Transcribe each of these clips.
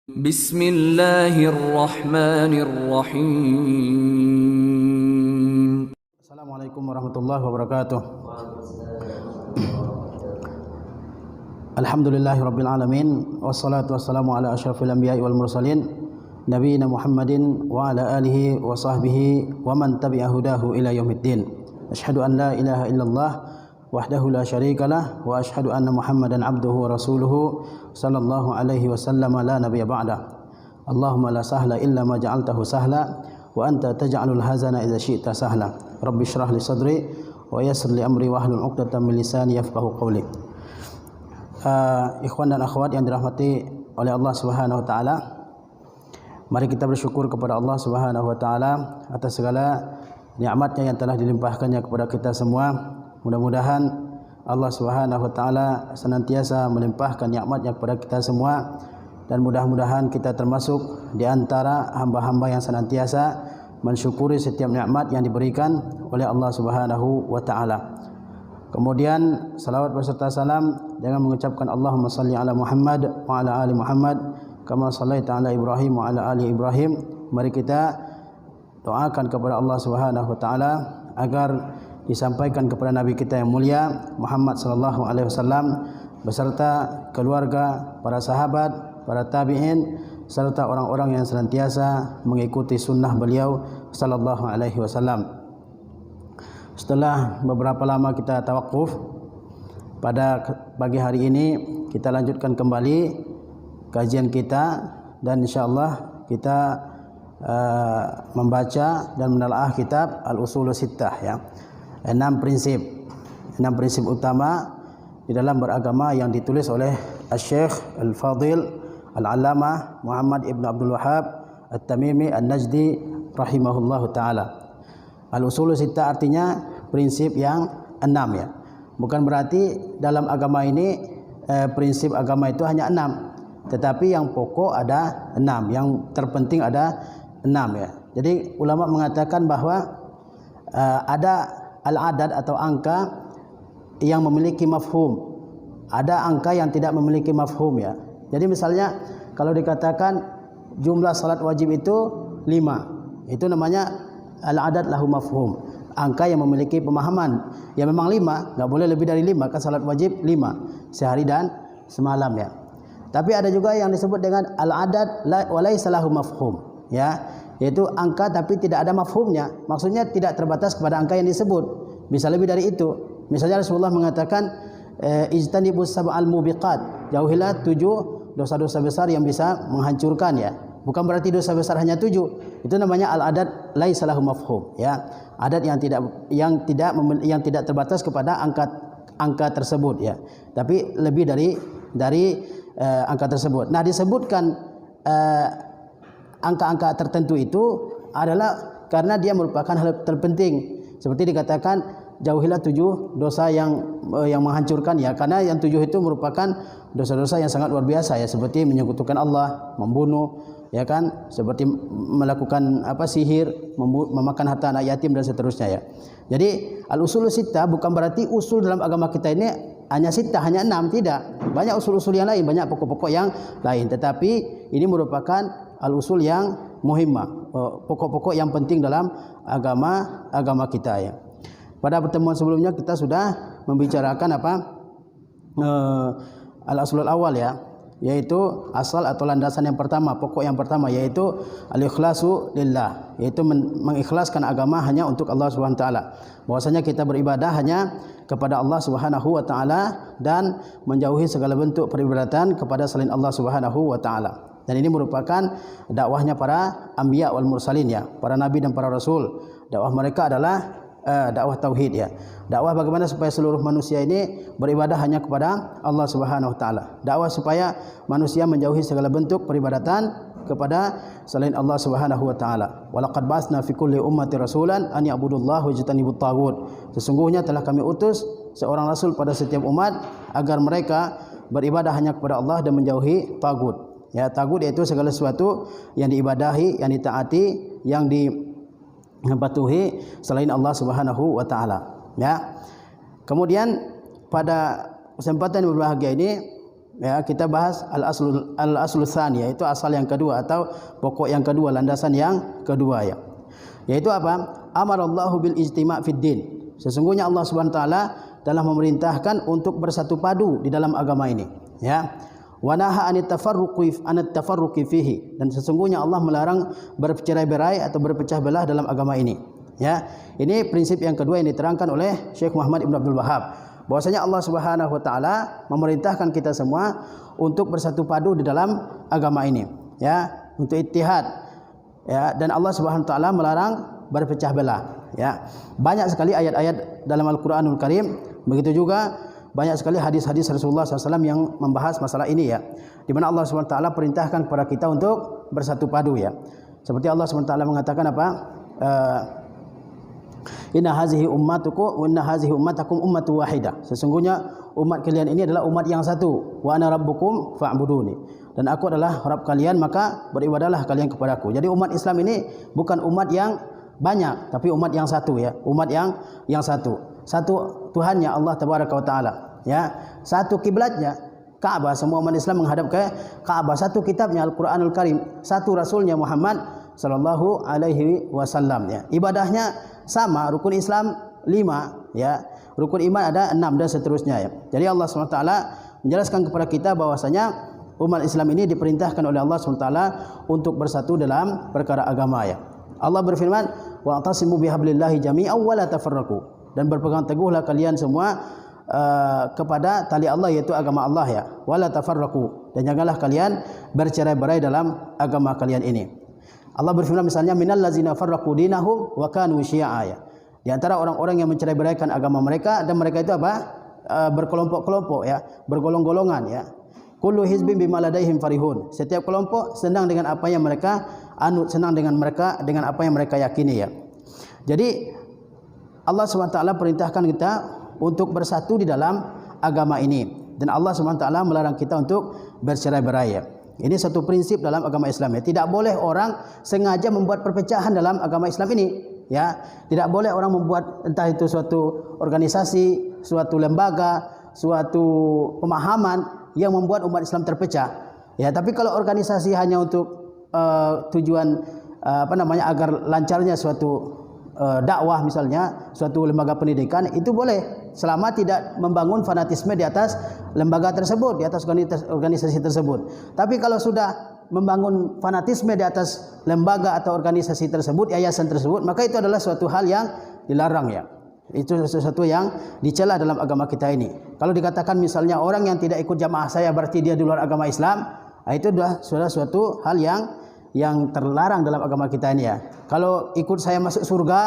Bismillahirrahmanirrahim. Assalamualaikum warahmatullahi wabarakatuh. Alhamdulillahirabbil alamin wassalatu wassalamu ala asyrafil anbiya'i wal mursalin nabiyina Muhammadin wa ala alihi wa sahbihi wa man tabi'a hudahu ila yaumiddin. Asyhadu an la ilaha illallah wahdahu la syarikalah wa asyhadu anna Muhammadan abduhu wa rasuluhu sallallahu alaihi wasallam la nabiyya ba'da. Allahumma la sahla illa ma ja'altahu sahla wa anta taj'alul hazana idza syi'ta sahla. Rabbi shrah li sadri wa yassir li amri wahlul 'uqdatam min lisani yafqahu qawli. Ikhwan dan akhwat yang dirahmati oleh Allah Subhanahu wa taala, mari kita bersyukur kepada Allah Subhanahu wa taala atas segala nikmatnya yang telah dilimpahkannya kepada kita semua. Mudah-mudahan Allah Subhanahu wa taala senantiasa melimpahkan nikmatnya kepada kita semua, dan mudah-mudahan kita termasuk di antara hamba-hamba yang senantiasa mensyukuri setiap nikmat yang diberikan oleh Allah Subhanahu wa taala. Kemudian salawat beserta salam dengan mengucapkan Allahumma salli ala Muhammad wa ala ali Muhammad kama shallaita ala Ibrahim wa ala ali Ibrahim. Mari kita doakan kepada Allah Subhanahu wa taala agar disampaikan kepada nabi kita yang mulia Muhammad sallallahu alaihi wasallam beserta keluarga, para sahabat, para tabi'in serta orang-orang yang senantiasa mengikuti sunnah beliau sallallahu alaihi wasallam. Setelah beberapa lama kita tawakuf, pada pagi hari ini kita lanjutkan kembali kajian kita, dan insyaallah kita membaca dan menelaah kitab Al-Ushul Sittah, ya. 6 prinsip utama di dalam beragama yang ditulis oleh Asy-Syaikh Al-Fadil Al-Allamah Muhammad Ibn Abdul Wahhab At-Tamimi An-Najdi rahimahullahu taala. Al-Ushul Sittah artinya prinsip yang 6, ya. Bukan berarti dalam agama ini prinsip agama itu hanya 6, tetapi yang pokok ada 6, yang terpenting ada 6, ya. Jadi ulama mengatakan bahwa ada al-adad atau angka yang memiliki mafhum, ada angka yang tidak memiliki mafhum, ya. Jadi misalnya kalau dikatakan jumlah salat wajib itu 5, itu namanya al-adad lahu mafhum, angka yang memiliki pemahaman. Ya memang 5, enggak boleh lebih dari 5, kan salat wajib 5 sehari dan semalam, ya. Tapi ada juga yang disebut dengan al-adad wa laisa lahu mafhum, ya, yaitu angka tapi tidak ada mafhumnya. Maksudnya tidak terbatas kepada angka yang disebut, bisa lebih dari itu. Misalnya Rasulullah mengatakan ijtanibus sab'al mubiqat, jauhilah 7 dosa-dosa besar yang bisa menghancurkan, ya. Bukan berarti dosa besar hanya 7. Itu namanya al-adad laisa lahu mafhum, ya. Adat yang tidak terbatas kepada angka tersebut, ya. Tapi lebih dari angka tersebut. Nah, disebutkan angka-angka tertentu itu adalah karena dia merupakan hal terpenting. Seperti dikatakan jauhilah 7 dosa yang menghancurkan, ya, karena yang 7 itu merupakan dosa-dosa yang sangat luar biasa, ya, seperti menyekutukan Allah, membunuh, ya kan, seperti melakukan sihir, memakan harta anak yatim dan seterusnya, ya. Jadi al-usul sittah bukan berarti usul dalam agama kita ini hanya sittah, hanya 6, tidak. Banyak usul-usul yang lain, banyak pokok-pokok yang lain, tetapi ini merupakan al-usul yang muhimmah, pokok-pokok yang penting dalam agama kita, ya. Pada pertemuan sebelumnya kita sudah membicarakan al-aslul awal, ya, yaitu asal atau landasan yang pertama, pokok yang pertama, yaitu al-ikhlasu lillah, yaitu mengikhlaskan agama hanya untuk Allah Subhanahu wa taala. Bahwasanya kita beribadah hanya kepada Allah Subhanahu wa taala dan menjauhi segala bentuk peribadatan kepada selain Allah Subhanahu wa taala. Dan ini merupakan dakwahnya para anbiya wal mursalin, ya, para nabi dan para rasul. Dakwah mereka adalah dakwah tauhid, ya. Dakwah bagaimana supaya seluruh manusia ini beribadah hanya kepada Allah Subhanahu wa taala. Dakwah supaya manusia menjauhi segala bentuk peribadatan kepada selain Allah Subhanahu wa taala. Walaqad ba'atsna fi kulli ummati rasulan an ya'budullaha wajtanibut taghut. Sesungguhnya telah kami utus seorang rasul pada setiap umat agar mereka beribadah hanya kepada Allah dan menjauhi tagut. Ya, tagut yaitu segala sesuatu yang diibadahi, yang ditaati, yang dipatuhi selain Allah Subhanahu wa taala, ya. Kemudian pada kesempatan yang berbahagia ini ya kita bahas al-aslul tsani, yaitu asal yang kedua atau pokok yang kedua, landasan yang kedua ya. Yaitu apa? Amarallahu bil ijtima' fid din. Sesungguhnya Allah Subhanahu wa taala telah memerintahkan untuk bersatu padu di dalam agama ini, ya. Wa naha anit tafarruqi fihi, dan sesungguhnya Allah melarang bercerai-berai atau berpecah belah dalam agama ini, ya. Ini prinsip yang kedua yang diterangkan oleh Syekh Muhammad Ibn Abdul Wahhab, bahwasanya Allah Subhanahu wa taala memerintahkan kita semua untuk bersatu padu di dalam agama ini, ya, untuk ittihad, ya, dan Allah Subhanahu wa taala melarang berpecah belah, ya. Banyak sekali ayat-ayat dalam Al-Qur'anul Karim, begitu juga banyak sekali hadis-hadis Rasulullah SAW yang membahas masalah ini, ya, di mana Allah SWT perintahkan kepada kita untuk bersatu padu, ya. Seperti Allah SWT mengatakan apa? Inna hazihi ummatukum wa inna hazihi ummatakum ummatu wahidah. Sesungguhnya umat kalian ini adalah umat yang satu. Wa ana rabbukum fa'buduni. Dan aku adalah Rabb kalian, maka beribadahlah kalian kepadaku. Jadi umat Islam ini bukan umat yang banyak, tapi umat yang satu, ya. Umat yang satu. Satu Tuhannya Allah Tabaraka wa taala, ya. Satu kiblatnya Ka'bah, semua umat Islam menghadap ke Ka'bah. Satu kitabnya Al-Qur'anul Karim, satu rasulnya Muhammad sallallahu alaihi wasallam, ya. Ibadahnya sama, rukun Islam 5, ya. Rukun iman ada 6 dan seterusnya, ya. Jadi Allah SWT menjelaskan kepada kita bahwasanya umat Islam ini diperintahkan oleh Allah SWT untuk bersatu dalam perkara agama, ya. Allah berfirman, wa'tasimu bihablillahi jami'an wa la tafarraqu, dan berpegang teguhlah kalian semua kepada tali Allah, yaitu agama Allah, ya. Wala tafarraqu, dan janganlah kalian bercerai-berai dalam agama kalian ini. Allah berfirman misalnya, minal ladzina farraqu dinahum wa kanu syi'a, ya. Di antara orang-orang yang mencerai-beraikan agama mereka, dan mereka itu apa? Berkelompok-kelompok, ya, bergolong-golongan, ya. Kullu hizbin bima ladaihim farihun. Setiap kelompok senang dengan apa yang mereka anut, senang dengan apa yang mereka yakini, ya. Jadi Allah SWT perintahkan kita untuk bersatu di dalam agama ini, dan Allah SWT melarang kita untuk bercerai-berai, ya. Ini satu prinsip dalam agama Islam, ya. Tidak boleh orang sengaja membuat perpecahan dalam agama Islam ini, ya. Tidak boleh orang membuat entah itu suatu organisasi, suatu lembaga, suatu pemahaman yang membuat umat Islam terpecah, ya. Tapi kalau organisasi hanya untuk tujuan agar lancarnya suatu dakwah, misalnya suatu lembaga pendidikan, itu boleh selama tidak membangun fanatisme di atas lembaga tersebut, di atas organisasi tersebut. Tapi kalau sudah membangun fanatisme di atas lembaga atau organisasi tersebut, yayasan tersebut, maka itu adalah suatu hal yang dilarang, ya. Itu sesuatu yang dicela dalam agama kita ini. Kalau dikatakan misalnya orang yang tidak ikut jamaah saya berarti dia di luar agama Islam, itu sudah suatu hal yang terlarang dalam agama kita ini, ya. Kalau ikut saya masuk surga,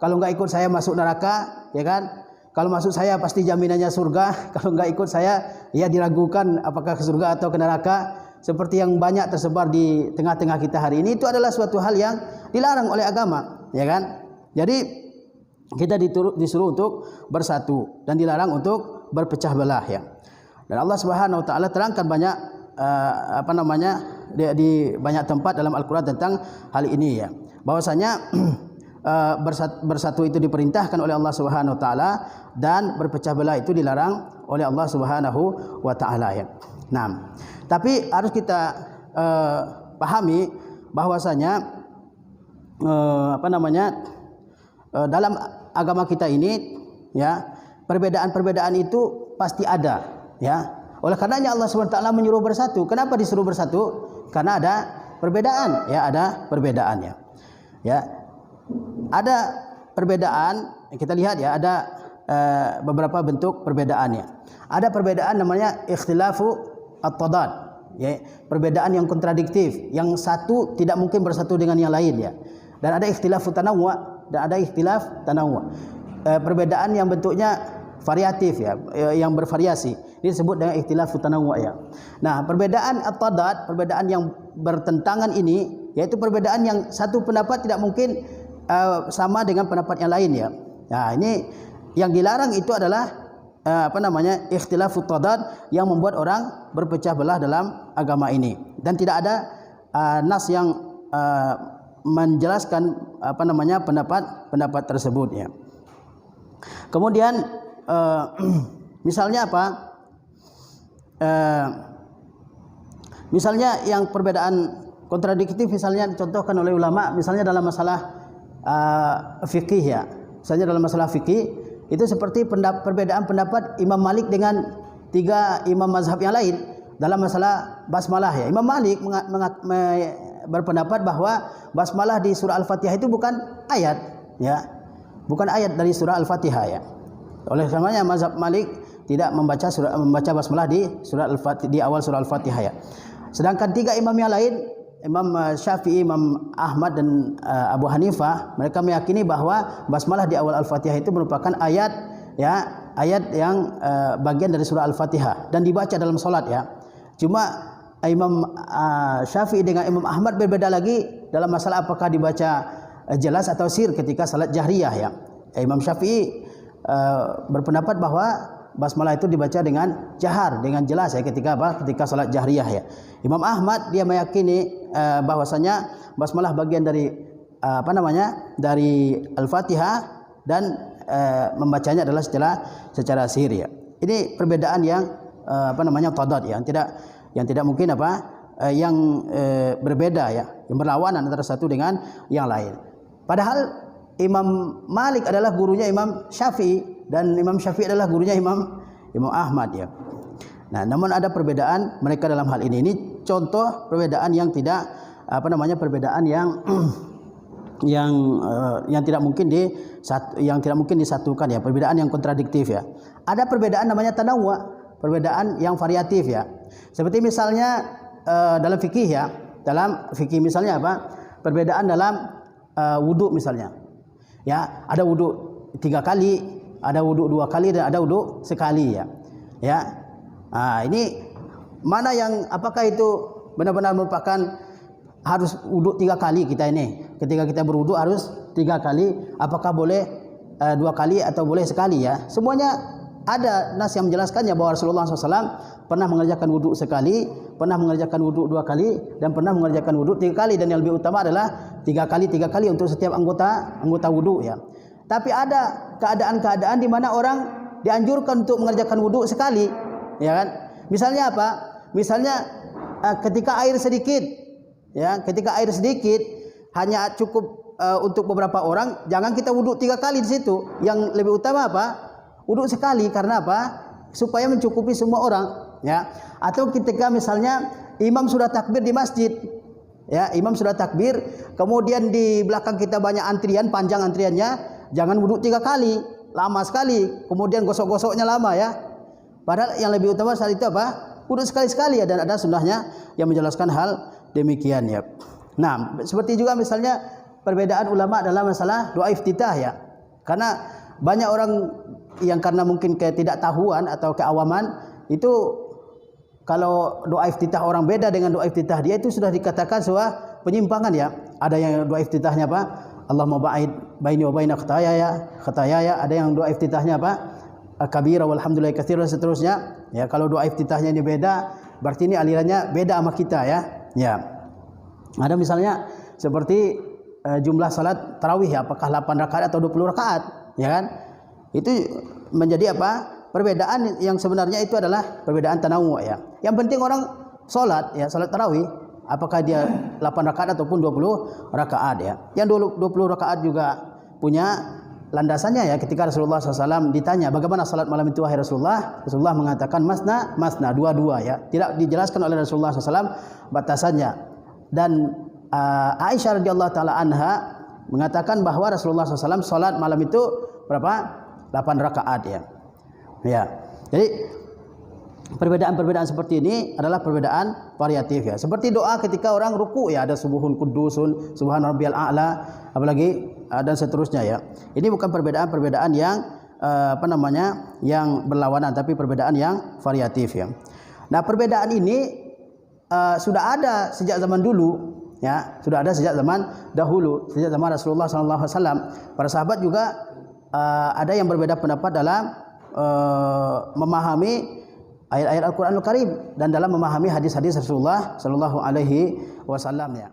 kalau enggak ikut saya masuk neraka, ya kan? Kalau masuk saya pasti jaminannya surga, kalau enggak ikut saya ya diragukan apakah ke surga atau ke neraka. Seperti yang banyak tersebar di tengah-tengah kita hari ini, itu adalah suatu hal yang dilarang oleh agama, ya kan? Jadi kita disuruh untuk bersatu dan dilarang untuk berpecah belah, ya. Dan Allah Subhanahu wa taala terangkan banyak di banyak tempat dalam Al-Qur'an tentang hal ini, ya. Bahwasanya bersatu itu diperintahkan oleh Allah Subhanahu wa taala, dan berpecah belah itu dilarang oleh Allah Subhanahu wa taala, ya. Nah, tapi harus kita pahami bahwasanya dalam agama kita ini, ya, perbedaan-perbedaan itu pasti ada, ya. Oleh karenanya Allah SWT menyuruh bersatu. Kenapa disuruh bersatu? Karena ada perbedaan, ya, ada perbedaan, ya. Ya. Ada perbedaan, kita lihat, ya, ada beberapa bentuk perbedaannya. Ada perbedaan namanya ikhtilafu at-tadad, ya, perbedaan yang kontradiktif, yang satu tidak mungkin bersatu dengan yang lain, ya. Dan ada ikhtilafu tanawwu', dan ada ikhtilaf tanawwu'. Perbedaan yang bentuknya variatif, ya, yang bervariasi. Ini disebut dengan ikhtilaf tanawwu', ya. Nah, perbedaan at-tadad, perbedaan yang bertentangan ini, yaitu perbedaan yang satu pendapat tidak mungkin sama dengan pendapat yang lain, ya. Nah, ini yang dilarang itu adalah ikhtilaf at-tadad yang membuat orang berpecah belah dalam agama ini, dan tidak ada nas yang menjelaskan pendapat tersebut, ya. Kemudian misalnya apa? Misalnya yang perbedaan kontradiktif misalnya dicontohkan oleh ulama, misalnya dalam masalah fikih ya. Misalnya dalam masalah fikih itu seperti perbedaan pendapat Imam Malik dengan 3 imam mazhab yang lain dalam masalah basmalah ya. Imam Malik berpendapat bahwa basmalah di surah Al-Fatihah itu bukan ayat ya. Bukan ayat dari surah Al-Fatihah ya. Oleh karenanya mazhab Malik tidak membaca basmalah di surah Al-Fatihah, di awal surah Al-Fatihah ya. Sedangkan 3 imam yang lain, Imam Syafi'i, Imam Ahmad dan Abu Hanifah, mereka meyakini bahwa basmalah di awal Al-Fatihah itu merupakan ayat ya, ayat yang bagian dari surah Al-Fatihah dan dibaca dalam salat ya. Cuma Imam Syafi'i dengan Imam Ahmad berbeda lagi dalam masalah apakah dibaca jelas atau sir ketika salat jahriyah ya. Imam Syafi'i berpendapat bahwa basmalah itu dibaca dengan jahar, dengan jelas ya ketika ketika salat jahriyah ya. Imam Ahmad dia meyakini bahwasanya basmalah bagian dari dari Al-Fatihah dan membacanya adalah secara sir ya. Ini perbedaan yang tadad ya, yang tidak mungkin yang berbeda ya, yang berlawanan antara satu dengan yang lain. Padahal Imam Malik adalah gurunya Imam Syafi'i dan Imam Syafi'i adalah gurunya Imam Ahmad ya. Nah, namun ada perbedaan mereka dalam hal ini. Ini contoh perbedaan yang tidak perbedaan yang tidak mungkin disatukan ya, perbedaan yang kontradiktif ya. Ada perbedaan namanya tanawwu', perbedaan yang variatif ya. Seperti misalnya dalam fikih ya, dalam fikih misalnya perbedaan dalam wudu misalnya. Ya, ada wudu 3 kali, ada wudu 2 kali dan ada wudu sekali ya. Ya. Nah, ini mana yang apakah itu benar-benar merupakan harus wudu 3 kali kita ini? Ketika kita berwudu harus 3 kali, apakah boleh 2 kali atau boleh sekali ya? Semuanya ada nas yang menjelaskannya bahwa Rasulullah SAW pernah mengerjakan wudu sekali, pernah mengerjakan wudu 2 kali, dan pernah mengerjakan wudu 3 kali, dan yang lebih utama adalah 3 kali untuk setiap anggota wudu ya. Tapi ada keadaan-keadaan di mana orang dianjurkan untuk mengerjakan wudu sekali, ya kan? Misalnya apa? Misalnya ketika air sedikit, ya, ketika air sedikit hanya cukup untuk beberapa orang, jangan kita wudu 3 kali di situ. Yang lebih utama wudu sekali, karena supaya mencukupi semua orang, ya. Atau ketika misalnya imam sudah takbir di masjid, ya, imam sudah takbir, kemudian di belakang kita banyak antrian, panjang antriannya, jangan wudu 3 kali, lama sekali, kemudian gosok-gosoknya lama ya. Padahal yang lebih utama saat itu wudu sekali-sekali ya, dan ada sunnahnya yang menjelaskan hal demikian ya. Nah, seperti juga misalnya perbedaan ulama dalam masalah doa iftitah ya. Karena banyak orang yang karena mungkin ketidaktahuan atau keawaman itu, kalau doa iftitah orang beda dengan doa iftitah dia, itu sudah dikatakan sebuah penyimpangan ya. Ada yang doa iftitahnya Allahumma ba'id baini wa baina khatayaya. Ada yang doa iftitahnya kabira walhamdulillahi katsiran dan seterusnya. Ya, kalau doa iftitahnya ini beda, berarti ini alirannya beda sama kita ya. Ya. Ada misalnya seperti jumlah salat tarawih ya, apakah 8 rakaat atau 20 rakaat, ya kan? Itu menjadi perbedaan yang sebenarnya itu adalah perbedaan tanawwu ya. Yang penting orang salat ya, salat tarawih, apakah dia 8 rakaat ataupun 20 rakaat ya. Yang 20 rakaat juga punya landasannya ya. Ketika Rasulullah SAW ditanya bagaimana salat malam itu wahai Rasulullah, Rasulullah mengatakan masna, dua-dua ya. Tidak dijelaskan oleh Rasulullah SAW batasannya. Dan Aisyah radhiyallahu taala anha mengatakan bahwa Rasulullah SAW salat malam itu berapa? 8 rakaat ya. Ya. Jadi perbedaan-perbedaan seperti ini adalah perbedaan variatif ya. Seperti doa ketika orang ruku ya, ada subuhun kudusun, subhana rabbiyal a'la, apalagi dan seterusnya ya. Ini bukan perbedaan-perbedaan yang yang berlawanan, tapi perbedaan yang variatif ya. Nah, perbedaan ini sudah ada sejak zaman dulu ya, sudah ada sejak zaman dahulu, sejak zaman Rasulullah SAW. Para sahabat juga ada yang berbeda pendapat dalam memahami ayat-ayat Al-Quranul Karim dan dalam memahami hadis-hadis Rasulullah SAW ya.